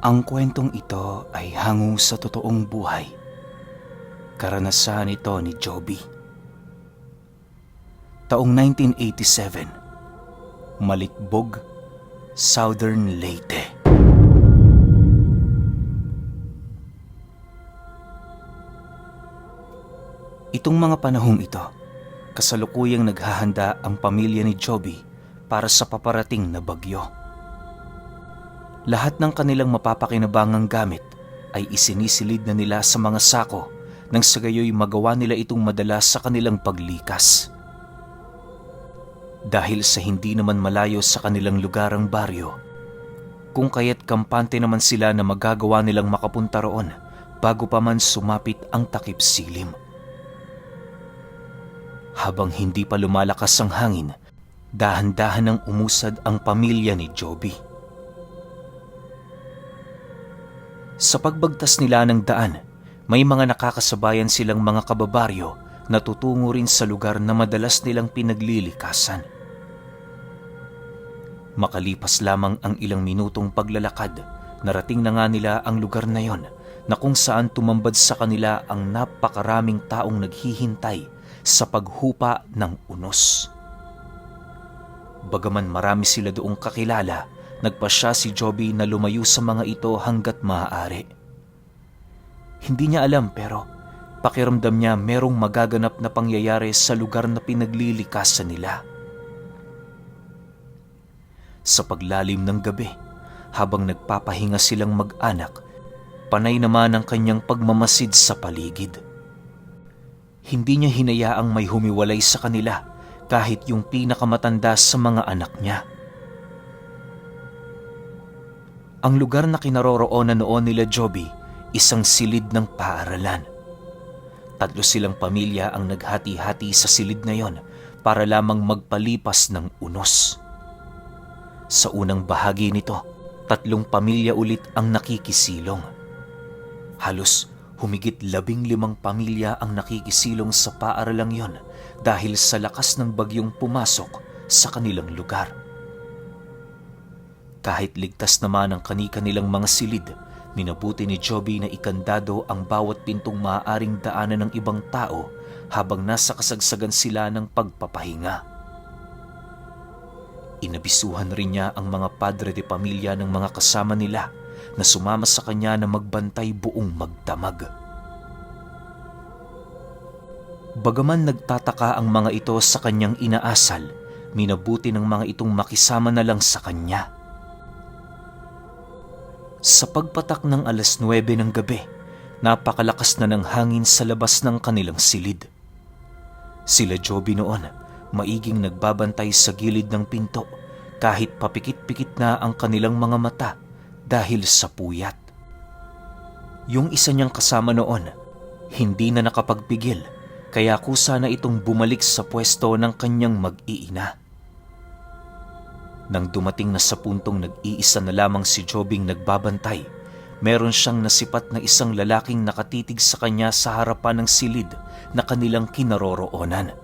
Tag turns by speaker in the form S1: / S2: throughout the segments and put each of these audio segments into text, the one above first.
S1: Ang kwentong ito ay hango sa totoong buhay. Karanasan ito ni Joby. Taong 1987, Malitbog, Southern Leyte. Itong mga panahong ito, kasalukuyang naghahanda ang pamilya ni Joby para sa paparating na bagyo. Lahat ng kanilang mapapakinabangang gamit ay isinisilid na nila sa mga sako nang sa gayoy magawa nila itong madala sa kanilang paglikas. Dahil sa hindi naman malayo sa kanilang lugar ang baryo, kung kaya't kampante naman sila na magagawa nilang makapunta roon bago pa man sumapit ang takip silim. Habang hindi pa lumalakas ang hangin, dahan-dahan nang umusad ang pamilya ni Joby. Sa pagbagtas nila ng daan, may mga nakakasabayan silang mga kababaryo na tutungo rin sa lugar na madalas nilang pinaglilikasan. Makalipas lamang ang ilang minutong paglalakad, narating na nga nila ang lugar na yon na kung saan tumambad sa kanila ang napakaraming taong naghihintay sa paghupa ng unos. Bagaman marami sila doong kakilala, nagpasya si Joby na lumayo sa mga ito hanggat maaari. Hindi niya alam pero pakiramdam niya merong magaganap na pangyayari sa lugar na pinaglilikasan nila. Sa paglalim ng gabi, habang nagpapahinga silang mag-anak, panay naman ang kanyang pagmamasid sa paligid. Hindi niya hinayaang may humiwalay sa kanila kahit yung pinakamatanda sa mga anak niya. Ang lugar na kinaroroonan noon nila Joby, isang silid ng paaralan. 3 silang pamilya ang naghati-hati sa silid na yon para lamang magpalipas ng unos. Sa unang bahagi nito, 3 pamilya ulit ang nakikisilong. Halos humigit 15 pamilya ang nakikisilong sa paaralang yon dahil sa lakas ng bagyong pumasok sa kanilang lugar. Kahit ligtas naman ang kani-kanilang mga silid, minabuti ni Joby na ikandado ang bawat pintong maaaring daanan ng ibang tao habang nasa kasagsagan sila ng pagpapahinga. Inabisuhan rin niya ang mga padre de pamilya ng mga kasama nila na sumama sa kanya na magbantay buong magdamag. Bagaman nagtataka ang mga ito sa kanyang inaasal, minabuti ng mga itong makisama na lang sa kanya. Sa pagpatak ng 9:00 ng gabi, napakalakas na ng hangin sa labas ng kanilang silid. Sila Joby noon, maiging nagbabantay sa gilid ng pinto kahit papikit-pikit na ang kanilang mga mata dahil sa puyat. Yung isa niyang kasama noon, hindi na nakapagpigil kaya kusa na itong bumalik sa pwesto ng kanyang mag-iina. Nang dumating na sa puntong nag-iisa na lamang si Jobing nagbabantay, meron siyang nasipat na isang lalaking nakatitig sa kanya sa harapan ng silid na kanilang kinaroroonan.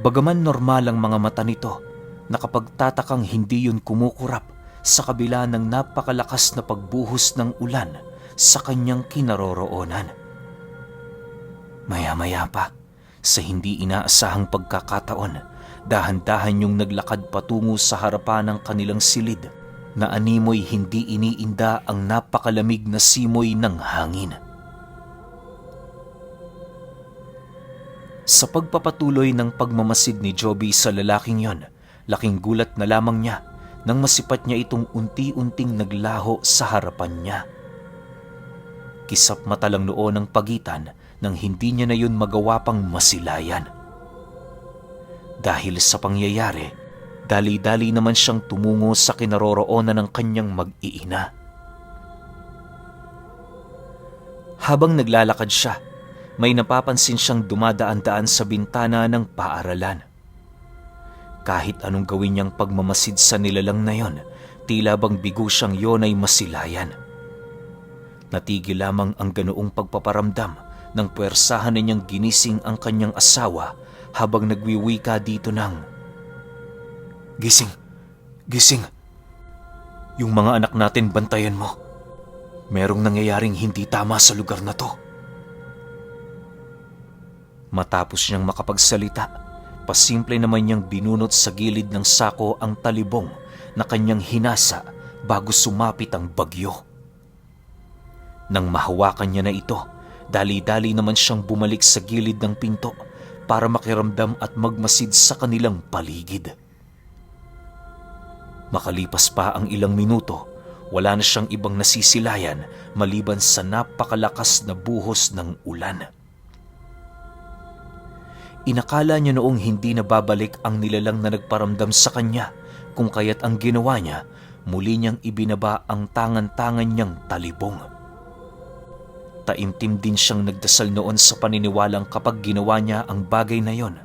S1: Bagaman normal ang mga mata nito, nakapagtatakang hindi yun kumukurap sa kabila ng napakalakas na pagbuhos ng ulan sa kanyang kinaroroonan. Maya-maya pa, sa hindi inaasahang pagkakataon, dahan-dahan yung naglakad patungo sa harapan ng kanilang silid na animoy hindi iniinda ang napakalamig na simoy ng hangin. Sa pagpapatuloy ng pagmamasid ni Joby sa lalaking yon, laking gulat na lamang niya nang masipat niya itong unti-unting naglaho sa harapan niya. Kisap mata lang noon ang pagitan nang hindi niya na yun magawa pang masilayan. Dahil sa pangyayari, dali-dali naman siyang tumungo sa kinaroroonan ng kanyang mag-iina. Habang naglalakad siya, may napapansin siyang dumadaan-daan sa bintana ng paaralan. Kahit anong gawin niyang pagmamasid sa nilalang na yon, tila bang bigo siyang yon ay masilayan. Natigil lamang ang ganoong pagpaparamdam nang puwersahan na niyang ginising ang kanyang asawa habang nagwiwika dito ng, "Gising! Gising! Yung mga anak natin bantayan mo. Merong nangyayaring hindi tama sa lugar na to. Matapos niyang makapagsalita, pasimple naman niyang binunot sa gilid ng sako ang talibong na kanyang hinasa bago sumapit ang bagyo. Nang mahawakan niya na ito, dali-dali naman siyang bumalik sa gilid ng pinto para makiramdam at magmasid sa kanilang paligid. Makalipas pa ang ilang minuto, wala na siyang ibang nasisilayan maliban sa napakalakas na buhos ng ulan. Inakala niya noong hindi na babalik ang nilalang na nagparamdam sa kanya, kung kaya't ang ginawa niya, muli niyang ibinaba ang tangan-tangan niyang talibong. Taimtim din siyang nagdasal noon sa paniniwalang kapag ginawa niya ang bagay na yon,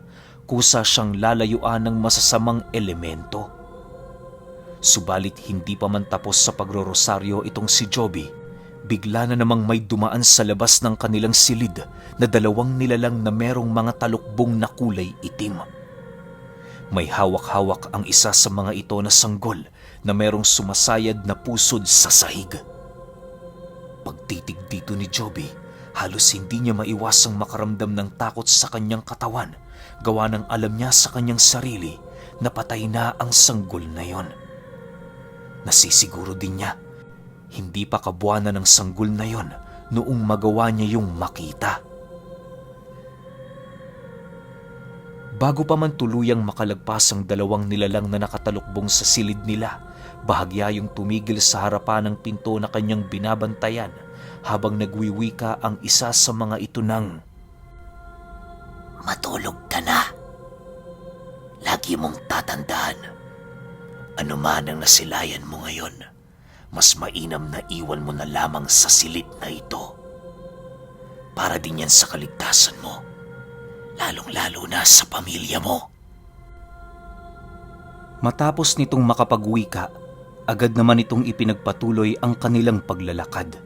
S1: kusa siyang lalayuan ng masasamang elemento. Subalit hindi pa man tapos sa pagrorosaryo itong si Joby, bigla na namang may dumaan sa labas ng kanilang silid na dalawang nilalang na merong mga talukbong na kulay itim. May hawak-hawak ang isa sa mga ito na sanggol na merong sumasayad na pusod sa sahig. Pagtitig dito ni Joby, halos hindi niya maiwasang makaramdam ng takot sa kanyang katawan, gawa ng alam niya sa kanyang sarili na patay na ang sanggol na yon. Nasisiguro din niya, hindi pa kabuwanan ng sanggol na yon noong magawa niya yung makita. Bago pa man tuluyang makalagpas ang dalawang nilalang na nakatalukbong sa silid nila, bahagya yung tumigil sa harapan ng pinto na kanyang binabantayan habang nagwiwika ang isa sa mga ito ng, "Matulog ka na. Lagi mong tatandaan, ano man ang nasilayan mo ngayon, mas mainam na iwan mo na lamang sa silid na ito. Para din yan sa kaligtasan mo, lalong-lalo na sa pamilya mo." Matapos nitong makapagwika, agad naman itong ipinagpatuloy ang kanilang paglalakad.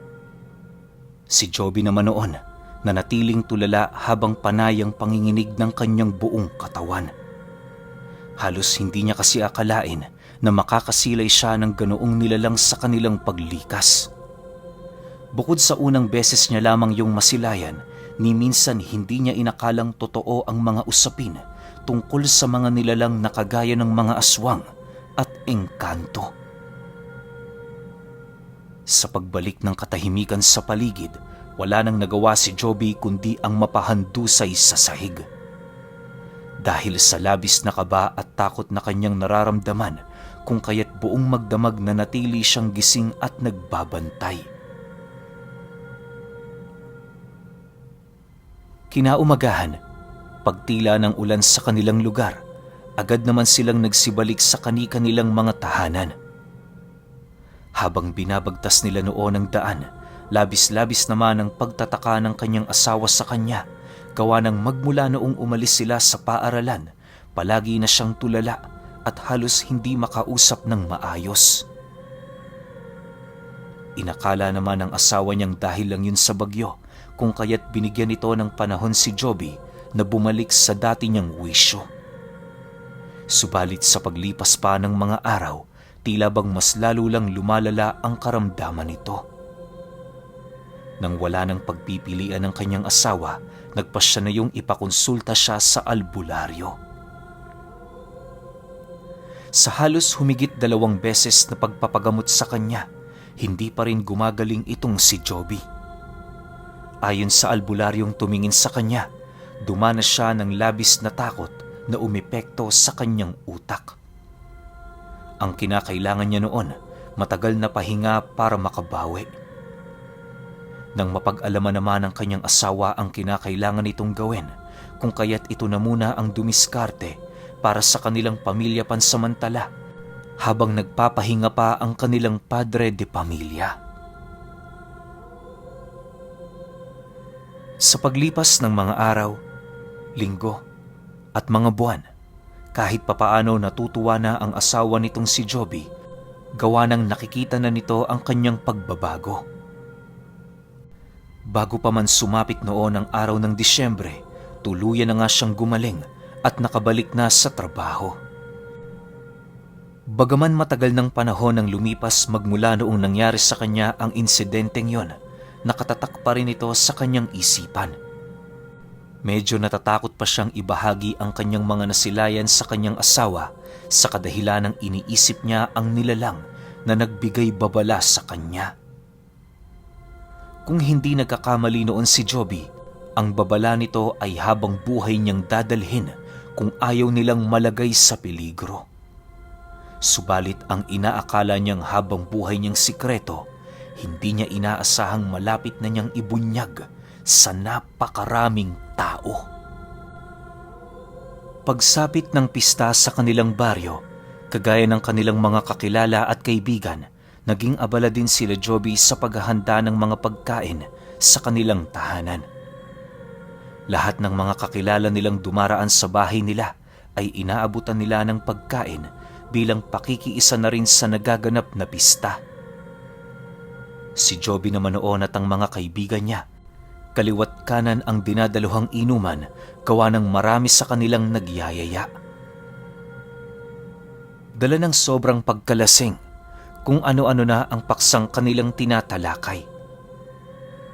S1: Si Joby naman noon, nanatiling tulala habang panayang panginginig ng kanyang buong katawan. Halos hindi niya kasi akalain na makakasilay siya ng ganoong nilalang sa kanilang paglikas. Bukod sa unang beses niya lamang yung masilayan, ni minsan hindi niya inakalang totoo ang mga usapin tungkol sa mga nilalang na kagaya ng mga aswang at engkanto. Sa pagbalik ng katahimikan sa paligid, wala nang nagawa si Joby kundi ang mapahandusay sa sahig. Dahil sa labis na kaba at takot na kanyang nararamdaman, kung kaya't buong magdamag na natili siyang gising at nagbabantay. Kinaumagahan, pagtila ng ulan sa kanilang lugar, agad naman silang nagsibalik sa kani-kanilang mga tahanan. Habang binabagtas nila noon ang daan, labis-labis naman ang pagtataka ng kanyang asawa sa kanya, gawa ng magmula noong umalis sila sa paaralan, palagi na siyang tulala at halos hindi makausap ng maayos. Inakala naman ng asawa niyang dahil lang yun sa bagyo, kung kaya't binigyan ito ng panahon si Joby na bumalik sa dati niyang wisyo. Subalit sa paglipas pa ng mga araw, tila bang mas lalo lang lumalala ang karamdaman nito. Nang wala ng pagpipilian ng kanyang asawa, nagpasya na yung ipakonsulta siya sa albularyo. Sa halos humigit 2 beses na pagpapagamot sa kanya, hindi pa rin gumagaling itong si Joby. Ayon sa albularyong tumingin sa kanya, dumanas siya ng labis na takot na umepekto sa kanyang utak. Ang kinakailangan niya noon, matagal na pahinga para makabawi. Nang mapag-alaman naman ng kanyang asawa ang kinakailangan nitong gawin, kung kaya't ito na muna ang dumiskarte para sa kanilang pamilya pansamantala, habang nagpapahinga pa ang kanilang padre de pamilya. Sa paglipas ng mga araw, linggo at mga buwan, kahit papaano natutuwa na ang asawa nitong si Joby, gawa ng nakikita na nito ang kanyang pagbabago. Bago pa man sumapit noon ang araw ng Disyembre, tuluyan na nga siyang gumaling at nakabalik na sa trabaho. Bagaman matagal ng panahon ang lumipas magmula noong nangyari sa kanya ang insidenteng yon, nakatatak pa rin ito sa kanyang isipan. Medyo natatakot pa siyang ibahagi ang kanyang mga nasilayan sa kanyang asawa sa kadahilan ng iniisip niya ang nilalang na nagbigay babala sa kanya. Kung hindi nagkakamali noon si Joby, ang babala nito ay habang buhay niyang dadalhin kung ayaw nilang malagay sa peligro. Subalit ang inaakala niyang habang buhay niyang sikreto, hindi niya inaasahang malapit na niyang ibunyag sa napakaraming tao. Pagsapit ng pista sa kanilang baryo, kagaya ng kanilang mga kakilala at kaibigan, naging abala din sila Joby sa paghahanda ng mga pagkain sa kanilang tahanan. Lahat ng mga kakilala nilang dumaraan sa bahay nila ay inaabutan nila ng pagkain bilang pakikiisa na rin sa nagaganap na pista. Si Joby naman noon at ang mga kaibigan niya, kaliwat kanan ang dinadaluhang inuman gawa ng marami sa kanilang nagyayaya. Dala ng sobrang pagkalasing, kung ano-ano na ang paksang kanilang tinatalakay.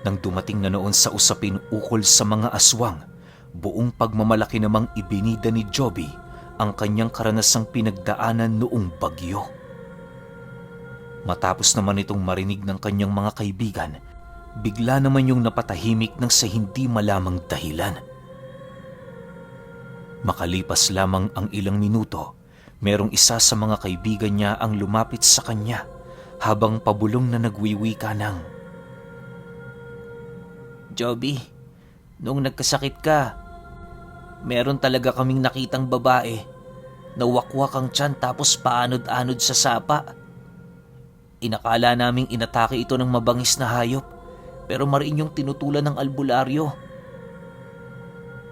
S1: Nang dumating na noon sa usapin ukol sa mga aswang, buong pagmamalaki namang ibinida ni Joby ang kanyang karanasang pinagdaanan noong bagyo. Matapos naman itong marinig ng kanyang mga kaibigan, bigla naman yung napatahimik ng sa hindi malamang dahilan. Makalipas lamang ang ilang minuto, merong isa sa mga kaibigan niya ang lumapit sa kanya habang pabulong na nagwiwika ng, "Joby, noong nagkasakit ka, meron talaga kaming nakitang babae na wakwak ang tiyan tapos paanod-anod sa sapa. Inakala naming inatake ito ng mabangis na hayop, pero mariin yung tinutulan ng albularyo.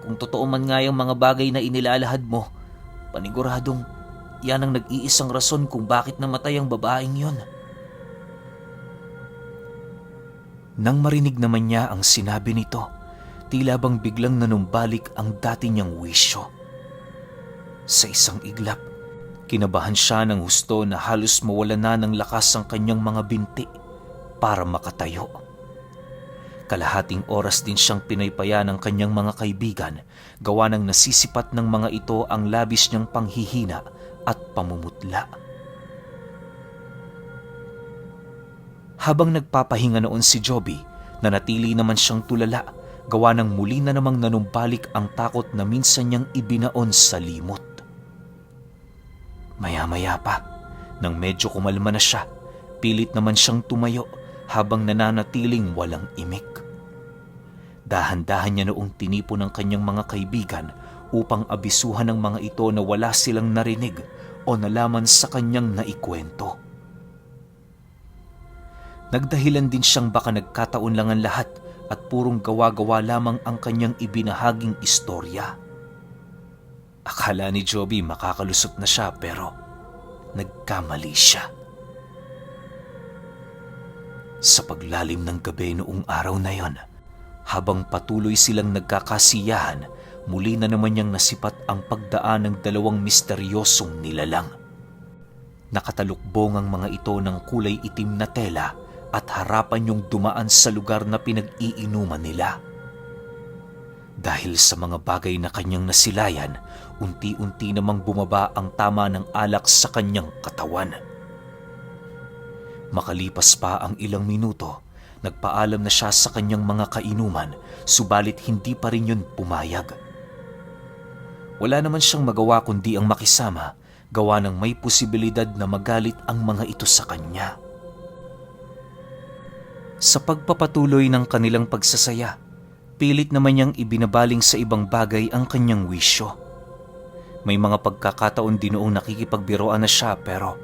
S1: Kung totoo man nga yung mga bagay na inilalahad mo, paniguradong yan ang nag-iisang rason kung bakit namatay ang babaeng yon." Nang marinig naman niya ang sinabi nito, tila bang biglang nanumbalik ang dati niyang wisyo. Sa isang iglap, kinabahan siya ng husto na halos mawala na ng lakas ang kanyang mga binti para makatayo. Kalahating oras din siyang pinaypaya ng kanyang mga kaibigan, gawa ng nasisipat ng mga ito ang labis niyang panghihina at pamumutla. Habang nagpapahinga noon si Joby, nanatili naman siyang tulala, gawa ng muli na namang nanumbalik ang takot na minsan niyang ibinaon sa limot. Maya-maya pa, nang medyo kumalma na siya, pilit naman siyang tumayo habang nananatiling walang imik. Dahan-dahan niya noong tinipo ng kanyang mga kaibigan upang abisuhan ng mga ito na wala silang narinig o nalaman sa kanyang naikwento. Nagdahilan din siyang baka nagkataon lang ang lahat at purong gawa-gawa lamang ang kanyang ibinahaging istorya. Akala ni Joby makakalusot na siya pero nagkamali siya. Sa paglalim ng gabi noong araw na yon, habang patuloy silang nagkakasiyahan, muli na naman niyang nasipat ang pagdaan ng dalawang misteryosong nilalang. Nakatalukbong ang mga ito ng kulay itim na tela at harapan yung dumaan sa lugar na pinag-iinuman nila. Dahil sa mga bagay na kanyang nasilayan, unti-unti namang bumaba ang tama ng alak sa kanyang katawan. Makalipas pa ang ilang minuto, nagpaalam na siya sa kanyang mga kainuman, subalit hindi pa rin yun pumayag. Wala naman siyang magawa kundi ang makisama, gawa ng may posibilidad na magalit ang mga ito sa kanya. Sa pagpapatuloy ng kanilang pagsasaya, pilit naman niyang ibinabaling sa ibang bagay ang kanyang wisyo. May mga pagkakataon din noong nakikipagbiroan na siya pero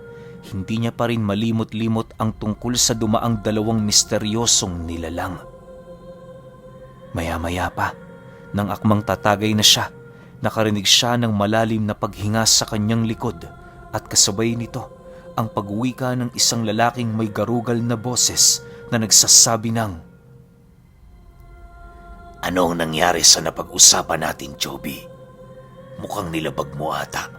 S1: hindi niya pa rin malimot-limot ang tungkol sa dumaang dalawang misteryosong nilalang. Maya-maya pa, nang akmang tatagay na siya, nakarinig siya ng malalim na paghinga sa kanyang likod at kasabay nito ang pagwika ng isang lalaking may garugal na boses na nagsasabi ng,
S2: "Ano ang nangyari sa napag-usapan natin, Joby? Mukhang nilabag mo ata.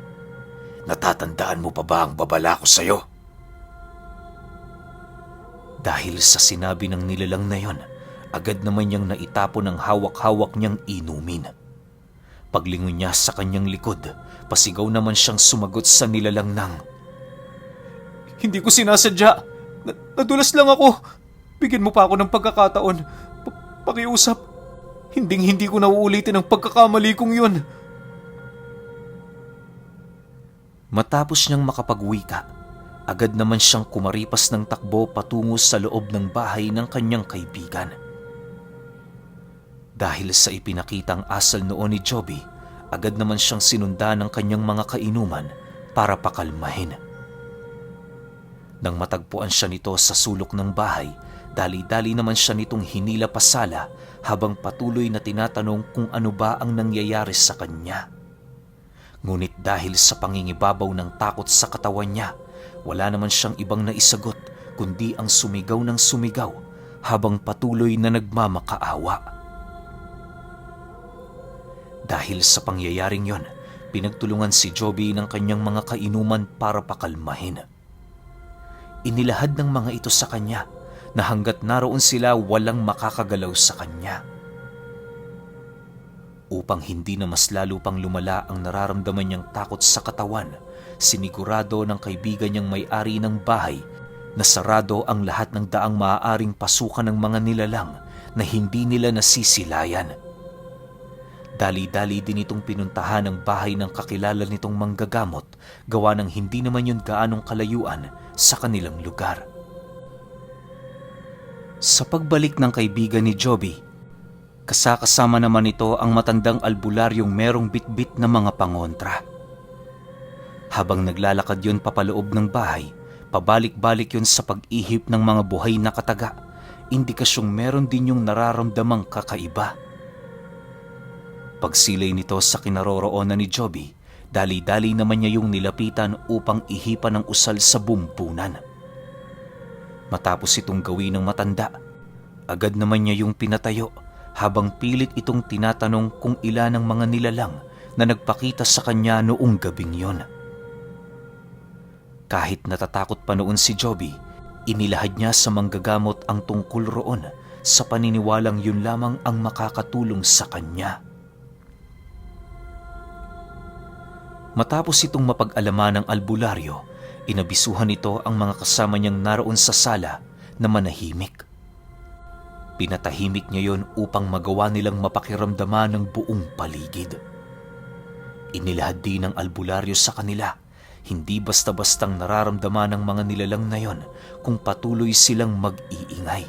S1: natatandaan mo pa ba ang babala ko sa'yo? Dahil sa sinabi ng nilalang na yon, agad naman niyang naitapon ang hawak-hawak niyang inumin. Paglingon niya sa kanyang likod, pasigaw naman siyang sumagot sa nilalang ng, "Hindi ko sinasadya. Nadulas lang ako. Bigyan mo pa ako ng pagkakataon. Pakiusap. Hindi ko na uulitin ang pagkakamali kong yun." Matapos niyang makapagwika, agad naman siyang kumaripas ng takbo patungo sa loob ng bahay ng kanyang kaibigan. Dahil sa ipinakitang asal noon ni Joby, agad naman siyang sinundan ng kanyang mga kainuman para pakalmahin. Nang matagpuan siya nito sa sulok ng bahay, dali-dali naman siya nitong hinila pasala habang patuloy na tinatanong kung ano ba ang nangyayari sa kanya. Ngunit dahil sa pangingibabaw ng takot sa katawan niya, wala naman siyang ibang naisagot kundi ang sumigaw ng sumigaw habang patuloy na nagmamakaawa. Dahil sa pangyayaring yon, pinagtulungan si Joby ng kanyang mga kainuman para pakalmahin. Inilahad ng mga ito sa kanya na hanggat naroon sila walang makakagalaw sa kanya. Upang hindi na mas lalo pang lumala ang nararamdaman niyang takot sa katawan, sinigurado ng kaibigan niyang may-ari ng bahay na sarado ang lahat ng daang maaaring pasukan ng mga nilalang na hindi nila nasisilayan. Dali-dali din itong pinuntahan ang bahay ng kakilala nitong manggagamot, gawa ng hindi naman yun gaanong kalayuan sa kanilang lugar. Sa pagbalik ng kaibigan ni Joby, kasama naman ito ang matandang albularyong merong bitbit na mga pangontra. Habang naglalakad yun papaloob ng bahay, pabalik-balik yun sa pag-ihip ng mga buhay na kataga, indikasyong meron din yung nararamdamang kakaiba. Pagsilay nito sa kinaroroonan ni Joby, dali-dali naman niya yung nilapitan upang ihipan ng usal sa bumpunan. Matapos itong gawin ng matanda, agad naman niya yung pinatayo habang pilit itong tinatanong kung ilan ang mga nilalang na nagpakita sa kanya noong gabing yon. Kahit natatakot pa noon si Joby, inilahad niya sa manggagamot ang tungkol roon sa paniniwalang yun lamang ang makakatulong sa kanya. Matapos itong mapag-alaman ng albularyo, inabisuhan nito ang mga kasama niyang naroon sa sala na manahimik. Pinatahimik niya yon upang magawa nilang mapakiramdaman ng buong paligid. Inilahad din ng albularyo sa kanila, hindi basta-bastang nararamdaman ng mga nilalang na yon kung patuloy silang mag-iingay.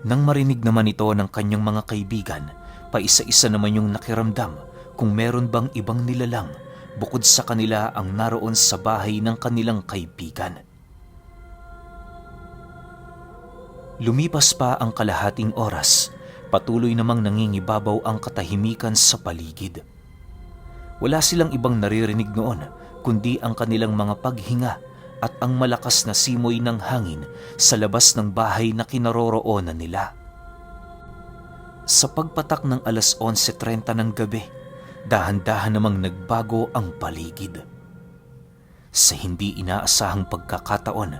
S1: Nang marinig naman ito ng kanyang mga kaibigan, paisa-isa naman yung nakiramdam kung meron bang ibang nilalang bukod sa kanila ang naroon sa bahay ng kanilang kaibigan. Lumipas pa ang kalahating oras, patuloy namang nangingibabaw ang katahimikan sa paligid. Wala silang ibang naririnig noon kundi ang kanilang mga paghinga at ang malakas na simoy ng hangin sa labas ng bahay na kinaroroonan nila. Sa pagpatak ng alas 11:30 ng gabi, dahan-dahan namang nagbago ang paligid. Sa hindi inaasahang pagkakataon,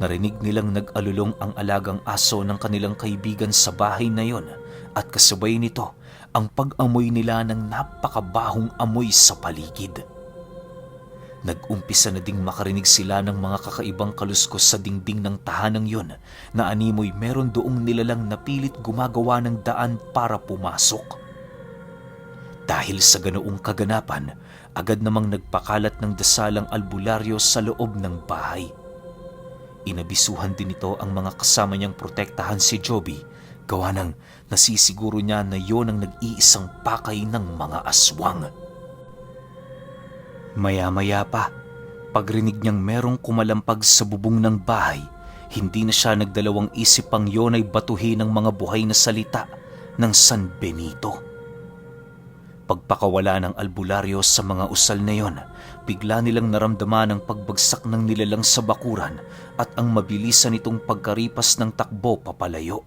S1: narinig nilang nag-alulong ang alagang aso ng kanilang kaibigan sa bahay na yon at kasabay nito ang pag-amoy nila ng napakabahong amoy sa paligid. Nag-umpisa na ding makarinig sila ng mga kakaibang kaluskos sa dingding ng tahanang yon na animoy meron doong nilalang na pilit gumagawa ng daan para pumasok. Dahil sa ganoong kaganapan, agad namang nagpakalat ng dasalang albularyo sa loob ng bahay. Inabisuhan din ito ang mga kasama niyang protektahan si Joby, gawa ng nasisiguro niya na yon ang nag-iisang pakay ng mga aswang. Maya-maya pa, pagrinig niyang merong kumalampag sa bubong ng bahay, hindi na siya nagdalawang isip pang yon ay batuhin ng mga buhay na salita ng San Benito. Pagpakawala ng albularyo sa mga usal na yon, bigla nilang naramdaman ang pagbagsak ng nilalang sa bakuran at ang mabilisan nitong pagkaripas ng takbo papalayo.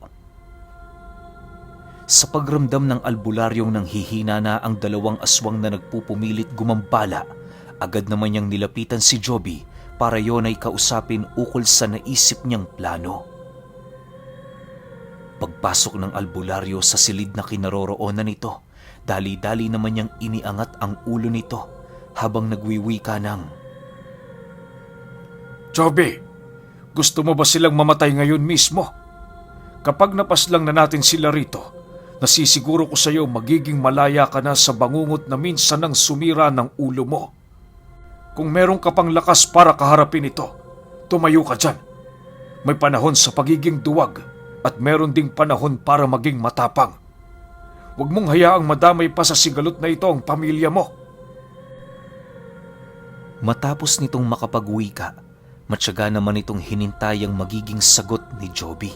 S1: Sa pagramdam ng albularyong nanghihina na ang dalawang aswang na nagpupumilit gumambala, Agad naman niyang nilapitan si Joby para yon ay kausapin ukol sa naisip niyang plano. Pagpasok ng albularyo sa silid na kinaroroonan nito, dali-dali naman niyang iniangat ang ulo nito habang nagwiwika ng,
S2: Joby, gusto mo ba silang mamatay ngayon mismo? Kapag napaslang na natin sila rito, nasisiguro ko sa iyo magiging malaya ka na sa bangungot na minsan ang sumira ng ulo mo. Kung meron ka pang lakas para kaharapin ito, tumayo ka dyan. May panahon sa pagiging duwag at meron ding panahon para maging matapang. Huwag mong hayaang madamay pa sa sigalot na ito ang pamilya mo.
S1: Matapos nitong makapagwika, matyaga naman itong hinintay ang magiging sagot ni Joby.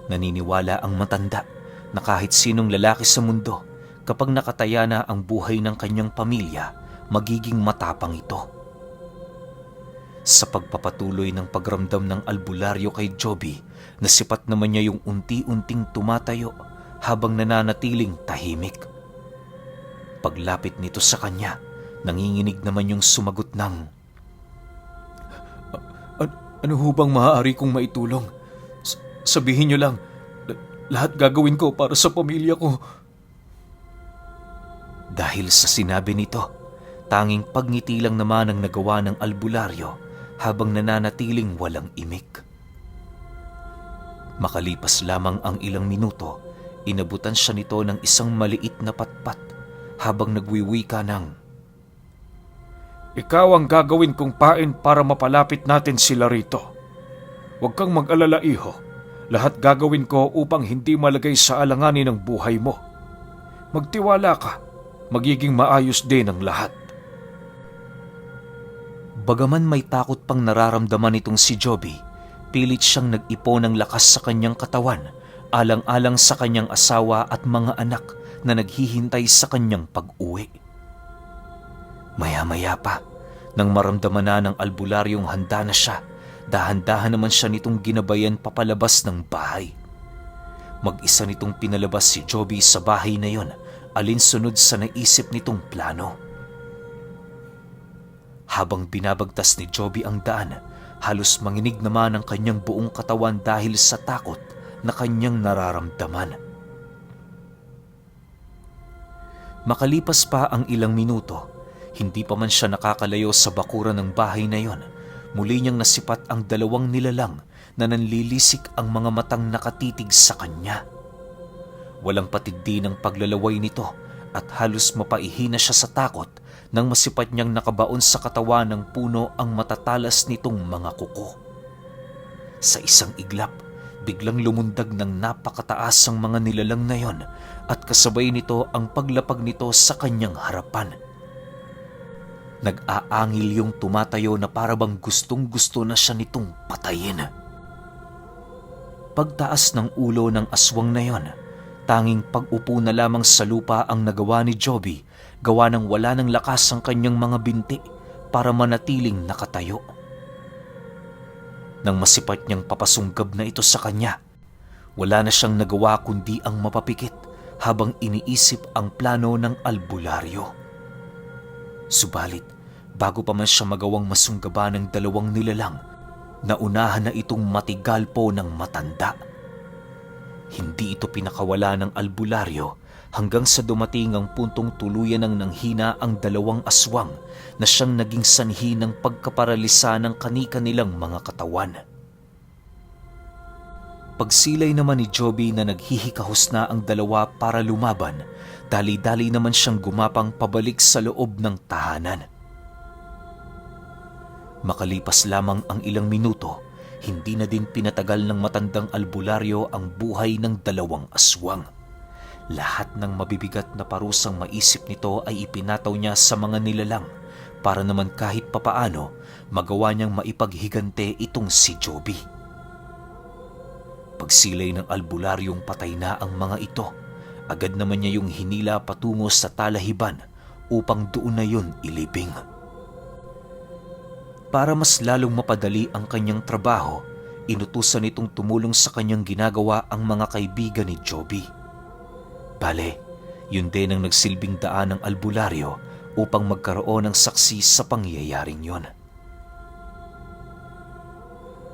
S1: Naniniwala ang matanda na kahit sinong lalaki sa mundo, kapag nakataya na ang buhay ng kanyang pamilya, magiging matapang ito. Sa pagpapatuloy ng pagramdam ng albularyo kay Joby, nasipat naman niya yung unti-unting tumatayo habang nananatiling tahimik. Paglapit nito sa kanya, nanginginig naman yung sumagot ng,
S2: Ano ho bang maaari kong maitulong? Sabihin niyo lang, lahat gagawin ko para sa pamilya ko.
S1: Dahil sa sinabi nito, tanging pagngiti lang naman ang nagawa ng albularyo habang nananatiling walang imik. Makalipas lamang ang ilang minuto, inabutan siya nito ng isang maliit na patpat habang nagwiwika ng,
S2: Ikaw ang gagawin kong pain para mapalapit natin sila rito. Huwag kang mag-alala, iho. Lahat gagawin ko upang hindi malagay sa alanganin ang buhay mo. Magtiwala ka. Magiging maayos din ang lahat.
S1: Bagaman may takot pang nararamdaman itong si Joby, pilit siyang nag-ipon ng lakas sa kanyang katawan, alang-alang sa kanyang asawa at mga anak na naghihintay sa kanyang pag-uwi. Maya-maya pa, nang maramdaman na ng albularyong handa na siya, dahan-dahan naman siya nitong ginabayan papalabas ng bahay. Mag-isa nitong pinalabas si Joby sa bahay na yon, alinsunod sa naisip nitong plano. Habang binabagtas ni Joby ang daan, halos manginig naman ang kanyang buong katawan dahil sa takot na kanyang nararamdaman. Makalipas pa ang ilang minuto, hindi pa man siya nakakalayo sa bakuran ng bahay na yon, muli niyang nasipat ang dalawang nilalang na nanlilisik ang mga matang nakatitig sa kanya. Walang patid din ang paglalaway nito at halos mapaihina siya sa takot nang masipat niyang nakabaon sa katawan ng puno ang matatalas nitong mga kuko. Sa isang iglap, biglang lumundag ng napakataas ang mga nilalang na yon at kasabay nito ang paglapag nito sa kanyang harapan. Nag-aangil yung tumatayo na parabang gustong-gusto na siya nitong patayin. Pagtaas ng ulo ng aswang na yon, tanging pag-upo na lamang sa lupa ang nagawa ni Joby, gawa ng wala ng lakas ang kanyang mga binti para manatiling nakatayo. Nang masipat niyang papasunggab na ito sa kanya, wala na siyang nagawa kundi ang mapapikit habang iniisip ang plano ng albularyo. Subalit, bago pa man siya magawang masunggaban ng dalawang nilalang, naunahan na itong matigalpo ng matanda. Hindi ito pinakawala ng albularyo hanggang sa dumating ang puntong tuluyan ng nanghina ang dalawang aswang na siyang naging sanhi ng pagkaparalisa ng kani-kanilang mga katawan. Pagsilay naman ni Joby na naghihikahos na ang dalawa para lumaban, dali-dali naman siyang gumapang pabalik sa loob ng tahanan. Makalipas lamang ang ilang minuto, hindi na din pinatagal ng matandang albularyo ang buhay ng dalawang aswang. Lahat ng mabibigat na parusang maisip nito ay ipinataw niya sa mga nilalang para naman kahit papaano magawa niyang maipaghigante itong si Joby. Pagsilay ng albularyong patay na ang mga ito, agad naman niya yung hinila patungo sa talahiban upang doon na yun ilibing. Para mas lalong mapadali ang kanyang trabaho, inutusan nitong tumulong sa kanyang ginagawa ang mga kaibigan ni Joby. Bale, yun din ang nagsilbing daan ng albularyo upang magkaroon ng saksi sa pangyayaring yon.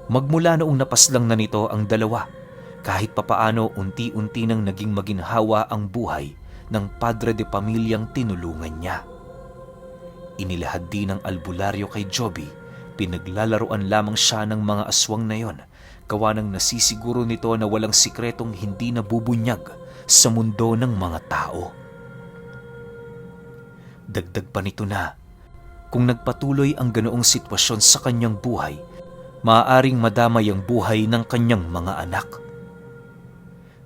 S1: Magmula noong napaslang na nito ang dalawa, kahit papaano unti-unti nang naging maginhawa ang buhay ng padre de pamilyang tinulungan niya. Inilahad din ng albularyo kay Joby, pinaglalaruan lamang siya ng mga aswang na yon, gawa ng nasisiguro nito na walang sikretong hindi nabubunyag sa mundo ng mga tao. Dagdag pa nito na, kung nagpatuloy ang ganoong sitwasyon sa kanyang buhay, maaaring madamay ang buhay ng kanyang mga anak.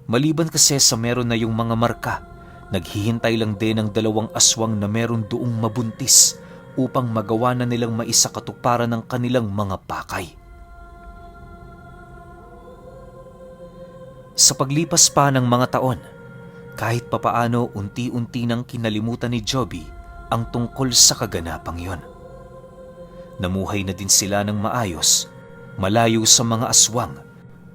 S1: Maliban kasi sa meron na yung mga marka, naghihintay lang din ang 2 aswang na meron doong mabuntis upang magawa na nilang maisakatuparan ng kanilang mga pakay. Sa paglipas pa ng mga taon, kahit papaano unti-unti nang kinalimutan ni Joby ang tungkol sa kaganapang yon. Namuhay na din sila ng maayos, malayo sa mga aswang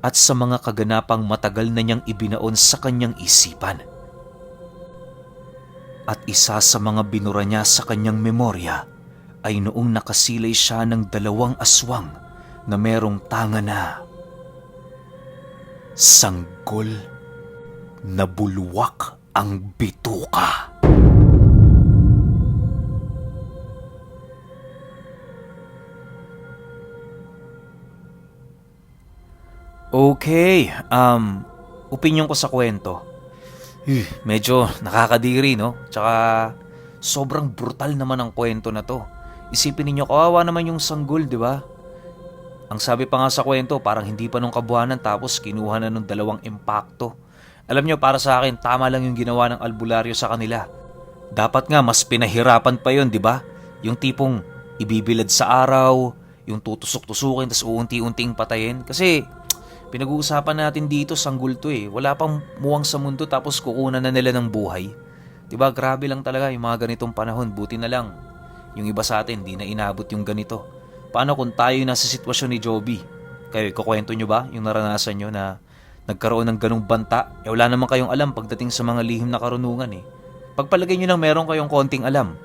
S1: at sa mga kaganapang matagal na niyang ibinaon sa kanyang isipan. At isa sa mga binura niya sa kanyang memorya ay noong nakasilay siya ng 2 aswang na merong tanga na sanggol na bulwak ang bituka. Okay, opinyon ko sa kwento. Medyo nakakadiri, no? Tsaka sobrang brutal naman ang kwento na to. Isipin ninyo, kawawa naman yung sanggol, di ba? Ang sabi pa nga sa kwento, parang hindi pa nung kabuhanan tapos kinuha na nung 2 impacto. Alam nyo, para sa akin, tama lang yung ginawa ng albularyo sa kanila. Dapat nga, mas pinahirapan pa yon, di ba? Yung tipong ibibilad sa araw, yung tutusok-tusukin, tas uunti-unting patayin. Kasi pinag-uusapan natin dito, sanggol to eh. Wala pang muwang sa mundo tapos kukunan na nila ng buhay. Diba, grabe lang talaga yung mga ganitong panahon. Buti na lang, yung iba sa atin, di na inabot yung ganito. Paano kung tayo nasa sitwasyon ni Joby? Kayo, kukwento nyo ba yung naranasan nyo na nagkaroon ng ganong banta? Wala naman kayong alam pagdating sa mga lihim na karunungan eh. Pagpalagay nyo lang meron kayong konting alam,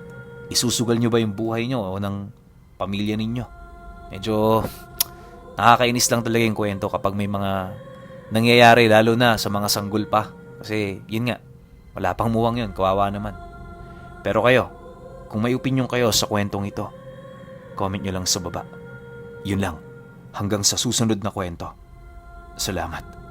S1: isusugal nyo ba yung buhay nyo o ng pamilya ninyo? Medyo nakakainis lang talaga yung kwento kapag may mga nangyayari, lalo na sa mga sanggol pa. Kasi yun nga, wala pang muwang yun, kawawa naman. Pero kayo, kung may opinyon kayo sa kwentong ito, comment nyo lang sa baba. Yun lang, hanggang sa susunod na kwento. Salamat.